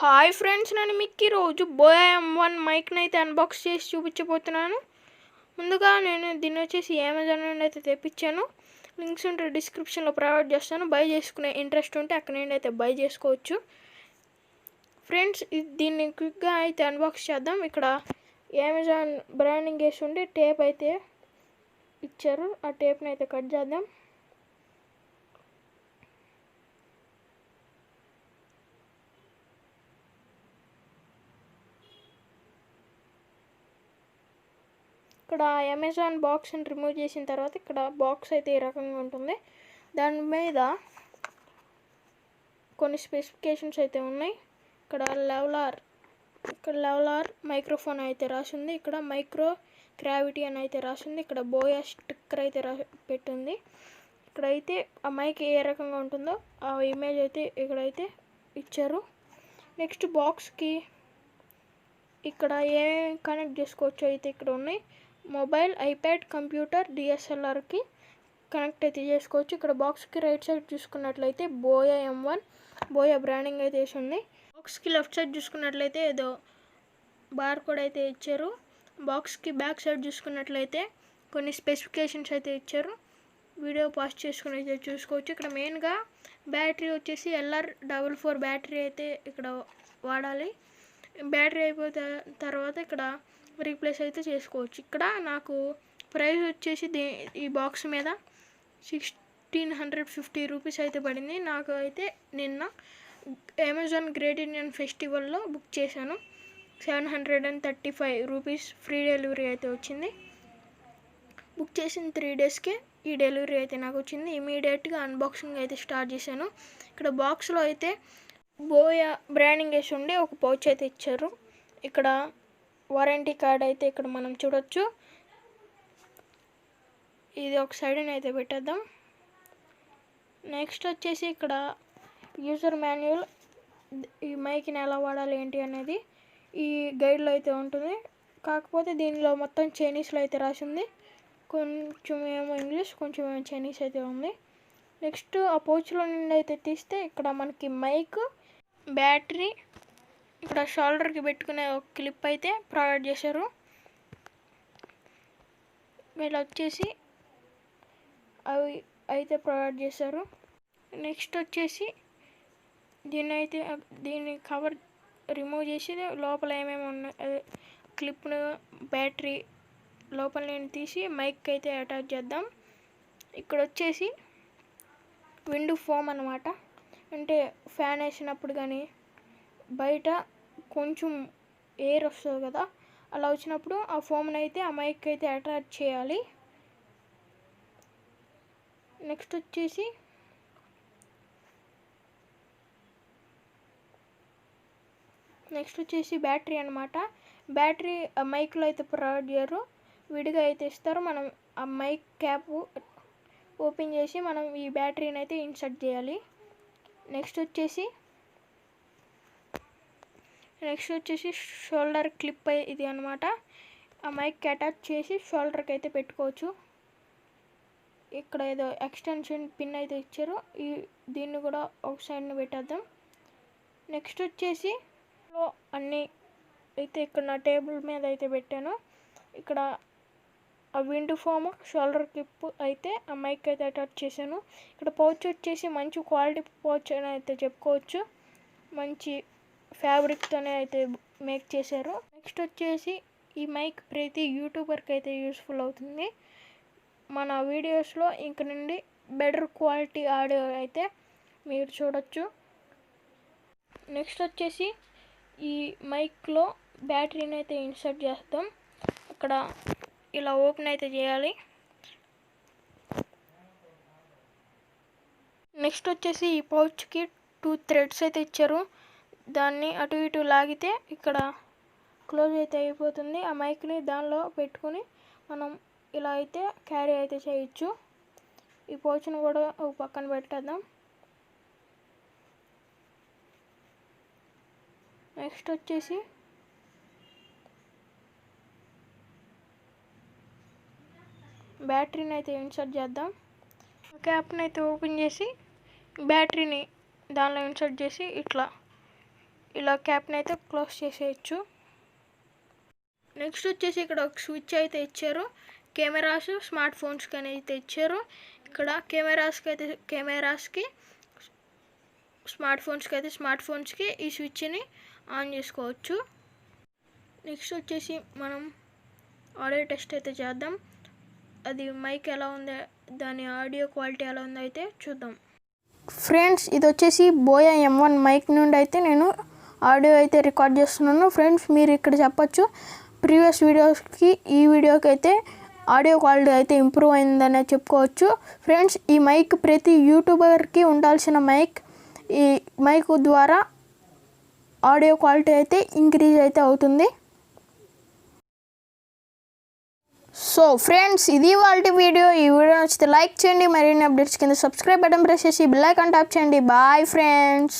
Hi friends, నేను మీకు ఈరోజు బోయా M1 మైక్ని అయితే అన్బాక్స్ చేసి చూపించబోతున్నాను. ముందుగా నేను దీన్ని వచ్చేసి అమెజాన్ నుండి అయితే తెప్పించాను. లింక్స్ ఉంటే డిస్క్రిప్షన్లో ప్రొవైడ్ చేస్తాను. బై చేసుకునే ఇంట్రెస్ట్ ఉంటే అక్కడ నుండి అయితే బై చేసుకోవచ్చు. ఫ్రెండ్స్, దీన్ని క్విక్గా అయితే అన్బాక్స్ చేద్దాం. ఇక్కడ అమెజాన్ బ్రాండింగ్ వేసి ఉండి టేప్ అయితే ఇచ్చారు. ఆ టేప్ని అయితే కట్ చేద్దాం. ఇక్కడ అమెజాన్ బాక్స్ని రిమూవ్ చేసిన తర్వాత ఇక్కడ బాక్స్ అయితే ఈ రకంగా ఉంటుంది. దాని మీద కొన్ని స్పెసిఫికేషన్స్ అయితే ఉన్నాయి. ఇక్కడ లెవలార్ మైక్రోఫోన్ అయితే రాసింది. ఇక్కడ మైక్రో గ్రావిటీ అని అయితే రాసింది. ఇక్కడ బోయా స్టిక్కర్ అయితే పెట్టింది. ఇక్కడైతే ఆ మైక్ ఏ రకంగా ఉంటుందో ఆ ఇమేజ్ అయితే ఇక్కడైతే ఇచ్చారు. నెక్స్ట్ బాక్స్కి ఇక్కడ ఏం కనెక్ట్ చేసుకోవచ్చు అయితే ఇక్కడ ఉన్నాయి. మొబైల్, ఐప్యాడ్, కంప్యూటర్, డిఎస్ఎల్ఆర్కి కనెక్ట్ అయితే చేసుకోవచ్చు. ఇక్కడ బాక్స్కి రైట్ సైడ్ చూసుకున్నట్లయితే బోయా M1 బోయా బ్రాండింగ్ అయితే వేసి ఉంది. బాక్స్కి లెఫ్ట్ సైడ్ చూసుకున్నట్లయితే ఏదో బార్ కోడ్ అయితే ఇచ్చారు. బాక్స్కి బ్యాక్ సైడ్ చూసుకున్నట్లయితే కొన్ని స్పెసిఫికేషన్స్ అయితే ఇచ్చారు. వీడియో పాస్ చేసుకుని అయితే చూసుకోవచ్చు. ఇక్కడ మెయిన్గా బ్యాటరీ వచ్చేసి LR44 బ్యాటరీ అయితే ఇక్కడ వాడాలి. బ్యాటరీ అయిపోతే తర్వాత ఇక్కడ రీప్లేస్ అయితే చేసుకోవచ్చు. ఇక్కడ నాకు ప్రైస్ వచ్చేసి ఈ బాక్స్ మీద 1650 రూపీస్ అయితే పడింది. నాకు అయితే నిన్న అమెజాన్ గ్రేట్ ఇండియన్ ఫెస్టివల్లో బుక్ చేశాను. 735 రూపీస్ ఫ్రీ డెలివరీ అయితే వచ్చింది. బుక్ చేసిన 3 డేస్కే ఈ డెలివరీ అయితే నాకు వచ్చింది. ఇమీడియట్గా అన్బాక్సింగ్ అయితే స్టార్ట్ చేశాను. ఇక్కడ బాక్స్లో అయితే బోయా బ్రాండింగ్ వేసి ఉండి ఒక పౌచ్ అయితే ఇచ్చారు. ఇక్కడ వారంటీ కార్డ్ అయితే ఇక్కడ మనం చూడొచ్చు. ఇది ఒక సైడ్ని అయితే పెట్టేద్దాం. నెక్స్ట్ వచ్చేసి ఇక్కడ యూజర్ మాన్యువల్, ఈ మైక్ని ఎలా వాడాలి ఏంటి అనేది ఈ గైడ్లో అయితే ఉంటుంది. కాకపోతే దీనిలో మొత్తం చైనీస్లో అయితే రాసింది. కొంచెం ఏమో ఇంగ్లీష్, కొంచెం ఏమో చైనీస్ అయితే ఉంది. నెక్స్ట్ ఆ పౌచ్లో నుండి అయితే తీస్తే ఇక్కడ మనకి మైక్, బ్యాటరీ, ఇక్కడ షోల్డర్కి పెట్టుకునే ఒక క్లిప్ అయితే ప్రొవైడ్ చేశారు. వీళ్ళు వచ్చేసి అవి అయితే ప్రొవైడ్ చేశారు. నెక్స్ట్ వచ్చేసి దీన్ని కవర్ రిమూవ్ చేసి లోపల ఏమేమి ఉన్నాయి క్లిప్ను, బ్యాటరీ లోపల నేను తీసి మైక్ అయితే అటాచ్ చేద్దాం. ఇక్కడ వచ్చేసి విండ్ ఫోమ్ అన్నమాట. అంటే ఫ్యాన్ వేసినప్పుడు కానీ బయట కొంచెం ఎయిర్ వస్తుంది కదా, అలా వచ్చినప్పుడు ఆ ఫోమ్ని అయితే ఆ మైక్ అయితే అటాచ్ చేయాలి. నెక్స్ట్ వచ్చేసి బ్యాటరీ అనమాట. బ్యాటరీ ఆ మైక్లో అయితే ప్రొవైడ్ చేయరు, విడిగా అయితే ఇస్తారు. మనం ఆ మైక్ క్యాప్ ఓపెన్ చేసి మనం ఈ బ్యాటరీని అయితే ఇన్సర్ట్ చేయాలి. నెక్స్ట్ వచ్చేసి షోల్డర్ క్లిప్ ఇది అనమాట. ఆ మైక్ అటాచ్ చేసి షోల్డర్కి అయితే పెట్టుకోవచ్చు. ఇక్కడ ఏదో ఎక్స్టెన్షన్ పిన్ అయితే ఇచ్చారు. దీన్ని కూడా ఒక సైడ్ని పెట్టేద్దాం. నెక్స్ట్ వచ్చేసి అన్నీ అయితే ఇక్కడ నా టేబుల్ మీద అయితే పెట్టాను. ఇక్కడ ఆ విండ్ ఫోమ్, షోల్డర్ క్లిప్ అయితే ఆ మైక్ అయితే అటాచ్ చేశాను. ఇక్కడ పౌచ్ వచ్చేసి మంచి క్వాలిటీ పౌచ్ అని అయితే చెప్పుకోవచ్చు. మంచి ఫ్యాబ్రిక్తోనే అయితే మేక్ చేశారు. నెక్స్ట్ వచ్చేసి ఈ మైక్ ప్రతి యూట్యూబర్కి అయితే యూస్ఫుల్ అవుతుంది. మన వీడియోస్లో ఇంక నుండి బెటర్ క్వాలిటీ ఆడియో అయితే మీరు చూడొచ్చు. నెక్స్ట్ వచ్చేసి ఈ మైక్లో బ్యాటరీని అయితే ఇన్సర్ట్ చేస్తాం. అక్కడ ఇలా ఓపెన్ అయితే చేయాలి. నెక్స్ట్ వచ్చేసి ఈ పౌచ్కి 2 థ్రెడ్స్ అయితే ఇచ్చారు. దాన్ని అటు ఇటు లాగితే ఇక్కడ క్లోజ్ అయితే అయిపోతుంది. ఆ మైక్ని దానిలో పెట్టుకుని మనం ఇలా అయితే క్యారీ అయితే చేయొచ్చు. ఈ పౌచ్ని కూడా ఒక పక్కన పెట్టేద్దాం. నెక్స్ట్ వచ్చేసి బ్యాటరీని అయితే ఇన్సర్ట్ చేద్దాం. క్యాప్ని అయితే ఓపెన్ చేసి బ్యాటరీని దానిలో ఇన్సర్ట్ చేసి ఇట్లా ఇలా క్యాప్ని అయితే క్లోజ్ చేసేయచ్చు. నెక్స్ట్ వచ్చేసి ఇక్కడ ఒక స్విచ్ అయితే ఇచ్చారు. కెమెరాస్ స్మార్ట్ ఫోన్స్కి అయితే ఇచ్చారు. ఇక్కడ కెమెరాస్కి స్మార్ట్ ఫోన్స్కి ఈ స్విచ్ని ఆన్ చేసుకోవచ్చు. నెక్స్ట్ వచ్చేసి మనం ఆడియో టెస్ట్ అయితే చేద్దాం. అది మైక్ ఎలా ఉందో, దాని ఆడియో క్వాలిటీ ఎలా ఉందో అయితే చూద్దాం. ఫ్రెండ్స్, ఇది వచ్చేసి బోయా M1 మైక్ నుండి అయితే నేను ఆడియో అయితే రికార్డ్ చేస్తున్నాను. ఫ్రెండ్స్, మీరు ఇక్కడ చెప్పచ్చు ప్రీవియస్ వీడియోస్కి ఈ వీడియోకి అయితే ఆడియో క్వాలిటీ అయితే ఇంప్రూవ్ అయిందనే చెప్పుకోవచ్చు. ఫ్రెండ్స్, ఈ మైక్ ప్రతి యూట్యూబర్కి ఉండాల్సిన మైక్. ఈ మైక్ ద్వారా ఆడియో క్వాలిటీ అయితే ఇంక్రీజ్ అయితే అవుతుంది. సో ఫ్రెండ్స్, ఇది వాళ్ళ వీడియో. ఈ వీడియో నచ్చితే లైక్ చేయండి. మరిన్ని అప్డేట్స్ కింద సబ్స్క్రైబ్ బటన్ ప్రెస్ చేసి బెల్ ఐకాన్ ట్యాప్ చేయండి. Bye friends.